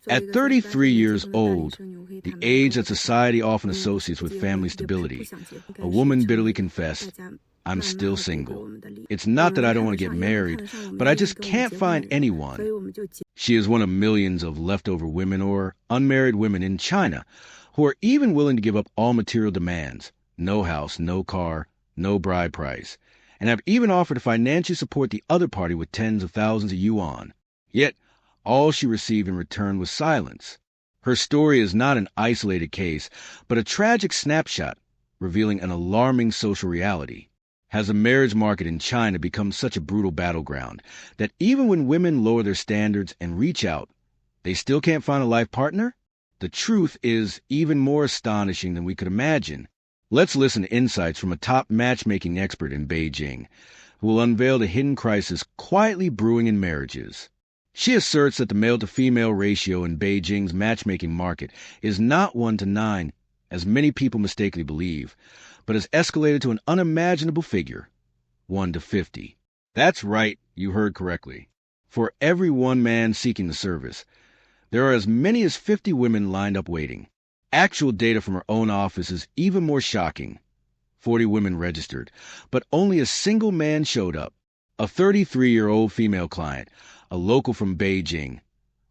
At 33 years old, the age that society often associates with family stability, a woman bitterly confessed, "I'm still single. It's not that I don't want to get married, but I just can't find anyone." She is one of millions of leftover women or unmarried women in China who are even willing to give up all material demands, no house, no car, no bride price, and have even offered to financially support the other party with tens of thousands of yuan. Yet, all she received in return was silence. Her story is not an isolated case, but a tragic snapshot revealing an alarming social reality. Has the marriage market in China become such a brutal battleground that even when women lower their standards and reach out, they still can't find a life partner? The truth is even more astonishing than we could imagine. Let's listen to insights from a top matchmaking expert in Beijing, who will unveil the hidden crisis quietly brewing in marriages. She asserts that the male-to-female ratio in Beijing's matchmaking market is not 1 to 9, as many people mistakenly believe, but has escalated to an unimaginable figure, 1 to 50. That's right, you heard correctly. For every one man seeking the service, there are as many as 50 women lined up waiting. Actual data from her own office is even more shocking. 40 women registered, but only a single man showed up. A 33-year-old female client, a local from Beijing,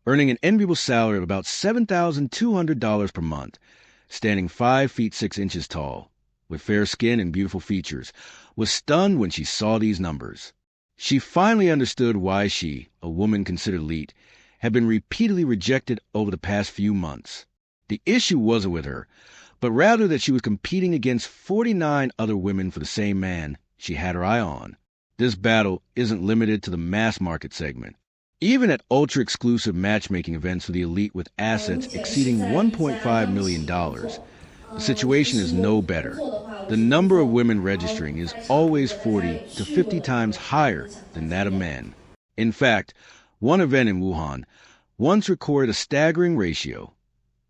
earning an enviable salary of about $7,200 per month, standing 5 feet 6 inches tall, with fair skin and beautiful features, was stunned when she saw these numbers. She finally understood why she, a woman considered elite, had been repeatedly rejected over the past few months. The issue wasn't with her, but rather that she was competing against 49 other women for the same man she had her eye on. This battle isn't limited to the mass market segment. Even at ultra-exclusive matchmaking events for the elite with assets exceeding $1.5 million, the situation is no better. The number of women registering is always 40 to 50 times higher than that of men. In fact, one event in Wuhan once recorded a staggering ratio: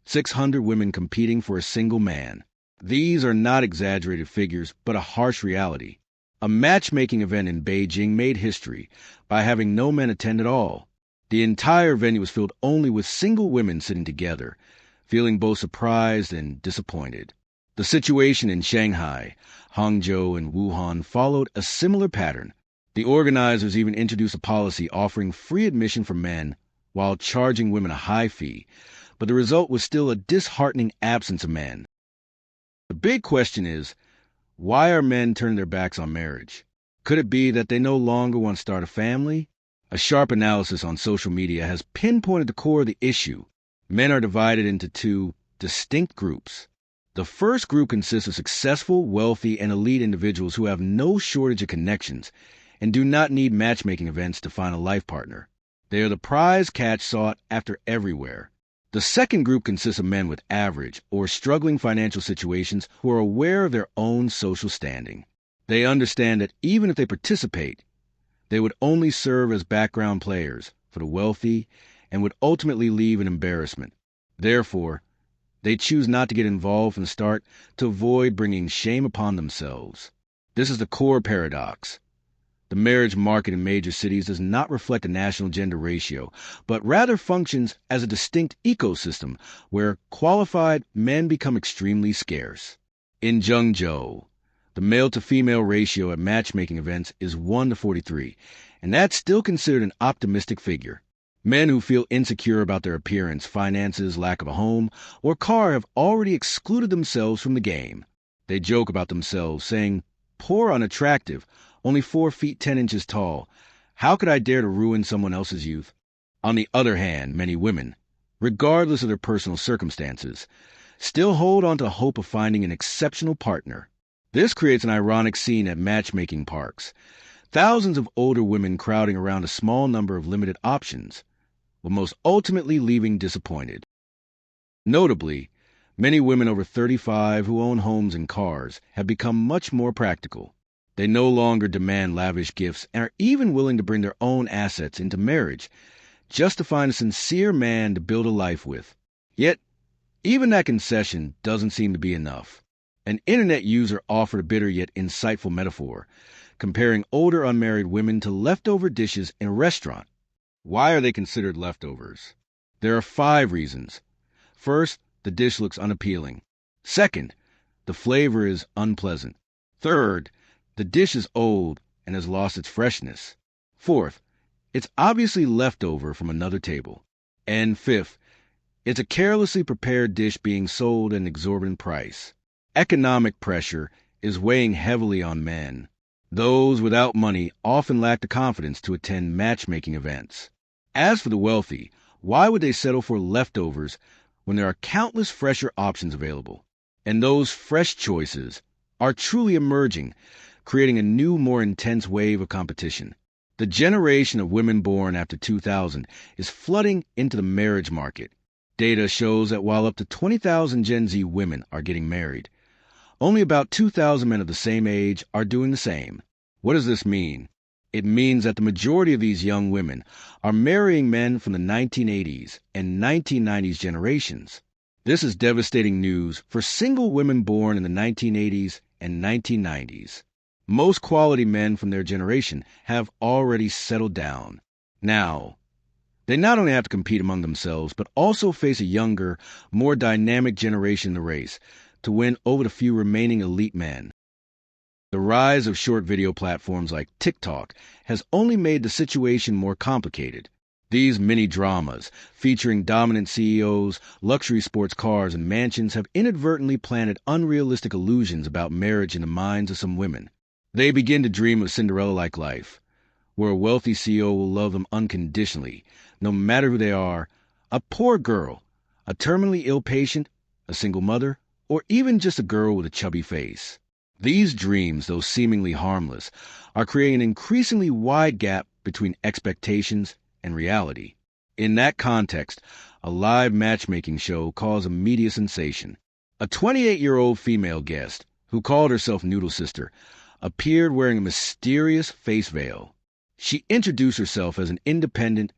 600 women competing for a single man. These are not exaggerated figures, but a harsh reality. A matchmaking event in Beijing made history by having no men attend at all. The entire venue was filled only with single women sitting together, feeling both surprised and disappointed. The situation in Shanghai, Hangzhou, and Wuhan followed a similar pattern. The organizers even introduced a policy offering free admission for men while charging women a high fee, but the result was still a disheartening absence of men. The big question is, why are men turning their backs on marriage? Could it be that they no longer want to start a family? A sharp analysis on social media has pinpointed the core of the issue. Men are divided into two distinct groups. The first group consists of successful, wealthy, and elite individuals who have no shortage of connections and do not need matchmaking events to find a life partner. They are the prize catch sought after everywhere. The second group consists of men with average or struggling financial situations who are aware of their own social standing. They understand that even if they participate, they would only serve as background players for the wealthy and would ultimately leave in embarrassment. Therefore, they choose not to get involved from the start to avoid bringing shame upon themselves. This is the core paradox. The marriage market in major cities does not reflect a national gender ratio, but rather functions as a distinct ecosystem where qualified men become extremely scarce. In Zhengzhou, the male-to-female ratio at matchmaking events is 1 to 43, and that's still considered an optimistic figure. Men who feel insecure about their appearance, finances, lack of a home, or car have already excluded themselves from the game. They joke about themselves, saying, "Poor unattractive, only 4 feet 10 inches tall. How could I dare to ruin someone else's youth?" On the other hand, many women, regardless of their personal circumstances, still hold on to the hope of finding an exceptional partner. This creates an ironic scene at matchmaking parks. Thousands of older women crowding around a small number of limited options, but most ultimately leaving disappointed. Notably, many women over 35 who own homes and cars have become much more practical. They no longer demand lavish gifts and are even willing to bring their own assets into marriage just to find a sincere man to build a life with. Yet, even that concession doesn't seem to be enough. An internet user offered a bitter yet insightful metaphor, comparing older unmarried women to leftover dishes in a restaurant. Why are they considered leftovers? There are 5 reasons. First, the dish looks unappealing. Second, the flavor is unpleasant. Third, the dish is old and has lost its freshness. Fourth, it's obviously leftover from another table. And fifth, it's a carelessly prepared dish being sold at an exorbitant price. Economic pressure is weighing heavily on men. Those without money often lack the confidence to attend matchmaking events. As for the wealthy, why would they settle for leftovers when there are countless fresher options available? And those fresh choices are truly emerging, creating a new, more intense wave of competition. The generation of women born after 2000 is flooding into the marriage market. Data shows that while up to 20,000 Gen Z women are getting married, only about 2,000 men of the same age are doing the same. What does this mean? It means that the majority of these young women are marrying men from the 1980s and 1990s generations. This is devastating news for single women born in the 1980s and 1990s. Most quality men from their generation have already settled down. Now, they not only have to compete among themselves, but also face a younger, more dynamic generation in the race to win over the few remaining elite men. The rise of short video platforms like TikTok has only made the situation more complicated. These mini-dramas, featuring dominant CEOs, luxury sports cars, and mansions, have inadvertently planted unrealistic illusions about marriage in the minds of some women. They begin to dream of Cinderella-like life, where a wealthy CEO will love them unconditionally, no matter who they are, a poor girl, a terminally ill patient, a single mother, or even just a girl with a chubby face. These dreams, though seemingly harmless, are creating an increasingly wide gap between expectations and reality. In that context, a live matchmaking show caused a media sensation. A 28-year-old female guest, who called herself Noodle Sister, appeared wearing a mysterious face veil. She introduced herself as an independent,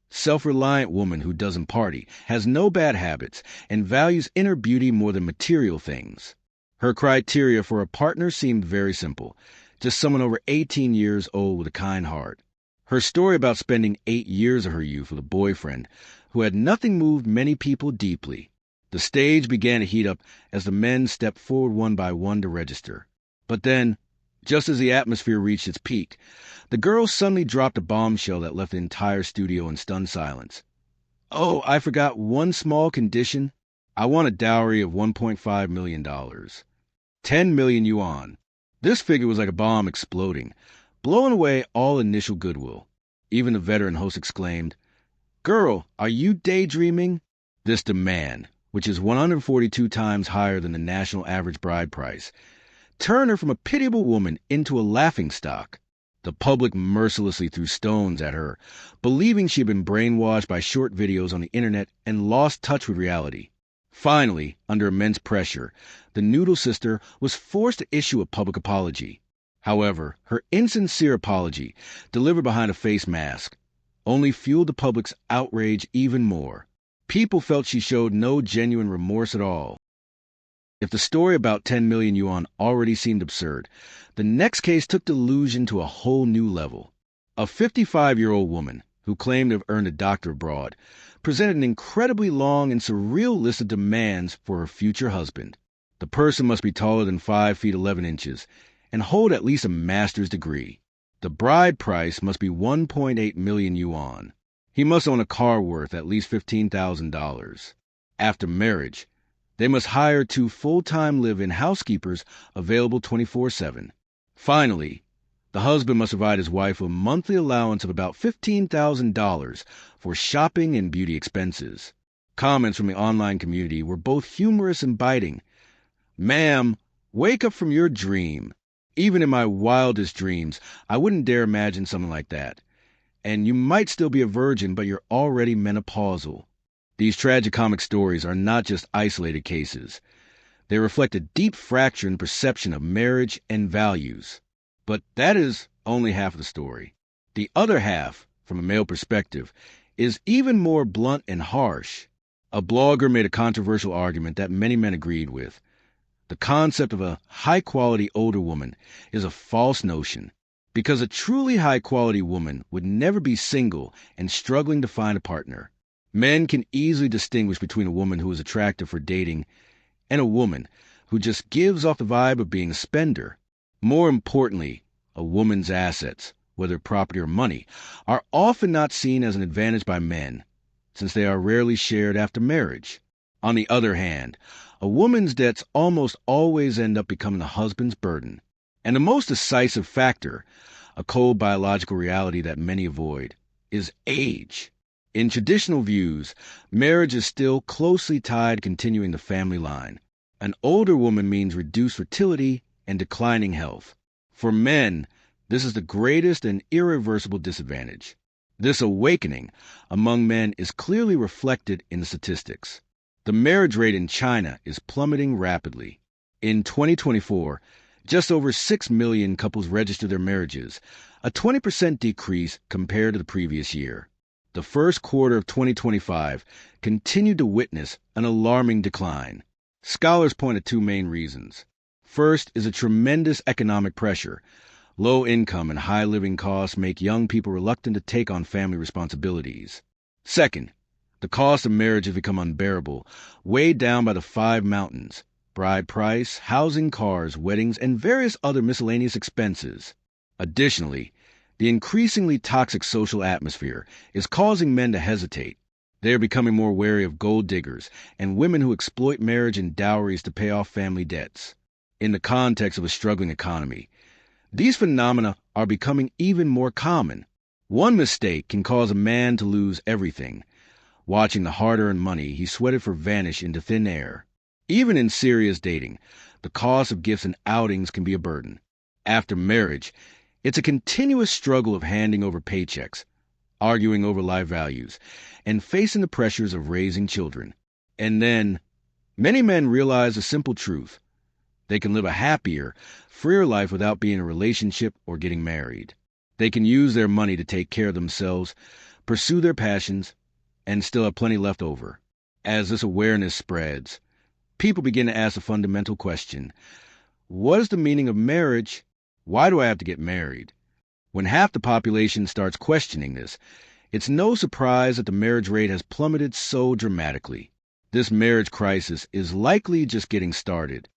self-reliant woman who doesn't party, has no bad habits, and values inner beauty more than material things. Her criteria for a partner seemed very simple, just someone over 18 years old with a kind heart. Her story about spending 8 years of her youth with a boyfriend who had nothing moved many people deeply. The stage began to heat up as the men stepped forward one by one to register. But then, just as the atmosphere reached its peak, the girl suddenly dropped a bombshell that left the entire studio in stunned silence. "Oh, I forgot one small condition. I want a dowry of $1.5 million. 10 million yuan. This figure was like a bomb exploding, blowing away all initial goodwill. Even the veteran host exclaimed, "Girl, are you daydreaming?" This demand, which is 142 times higher than the national average bride price, turned her from a pitiable woman into a laughingstock. The public mercilessly threw stones at her, believing she had been brainwashed by short videos on the internet and lost touch with reality. Finally, under immense pressure, the Noodle Sister was forced to issue a public apology. However, her insincere apology, delivered behind a face mask, only fueled the public's outrage even more. People felt she showed no genuine remorse at all. If the story about 10 million yuan already seemed absurd, the next case took delusion to a whole new level. A 55-year-old woman, who claimed to have earned a doctorate abroad, presented an incredibly long and surreal list of demands for her future husband. The person must be taller than 5 feet 11 inches and hold at least a master's degree. The bride price must be 1.8 million yuan. He must own a car worth at least $15,000. After marriage, they must hire 2 full-time live-in housekeepers available 24/7. Finally, the husband must provide his wife a monthly allowance of about $15,000 for shopping and beauty expenses. Comments from the online community were both humorous and biting. "Ma'am, wake up from your dream. Even in my wildest dreams, I wouldn't dare imagine something like that. And you might still be a virgin, but you're already menopausal." These tragicomic stories are not just isolated cases. They reflect a deep fracture in perception of marriage and values. But that is only half of the story. The other half, from a male perspective, is even more blunt and harsh. A blogger made a controversial argument that many men agreed with. The concept of a high-quality older woman is a false notion, because a truly high-quality woman would never be single and struggling to find a partner. Men can easily distinguish between a woman who is attractive for dating and a woman who just gives off the vibe of being a spender. More importantly, a woman's assets, whether property or money, are often not seen as an advantage by men, since they are rarely shared after marriage. On the other hand, a woman's debts almost always end up becoming the husband's burden. And the most decisive factor, a cold biological reality that many avoid, is age. In traditional views, marriage is still closely tied to continuing the family line. An older woman means reduced fertility and declining health. For men, this is the greatest and irreversible disadvantage. This awakening among men is clearly reflected in the statistics. The marriage rate in China is plummeting rapidly. In 2024, just over 6 million couples registered their marriages, a 20% decrease compared to the previous year. The first quarter of 2025 continued to witness an alarming decline. Scholars point to two main reasons. First is a tremendous economic pressure. Low income and high living costs make young people reluctant to take on family responsibilities. Second, the cost of marriage has become unbearable, weighed down by the five mountains: bride price, housing, cars, weddings, and various other miscellaneous expenses. Additionally, the increasingly toxic social atmosphere is causing men to hesitate. They are becoming more wary of gold diggers and women who exploit marriage and dowries to pay off family debts. In the context of a struggling economy, these phenomena are becoming even more common. One mistake can cause a man to lose everything, watching the hard-earned money he sweated for vanish into thin air. Even in serious dating, the cost of gifts and outings can be a burden. After marriage, it's a continuous struggle of handing over paychecks, arguing over life values, and facing the pressures of raising children. And then, many men realize a simple truth. They can live a happier, freer life without being in a relationship or getting married. They can use their money to take care of themselves, pursue their passions, and still have plenty left over. As this awareness spreads, people begin to ask a fundamental question: what is the meaning of marriage? Why do I have to get married? When half the population starts questioning this, it's no surprise that the marriage rate has plummeted so dramatically. This marriage crisis is likely just getting started.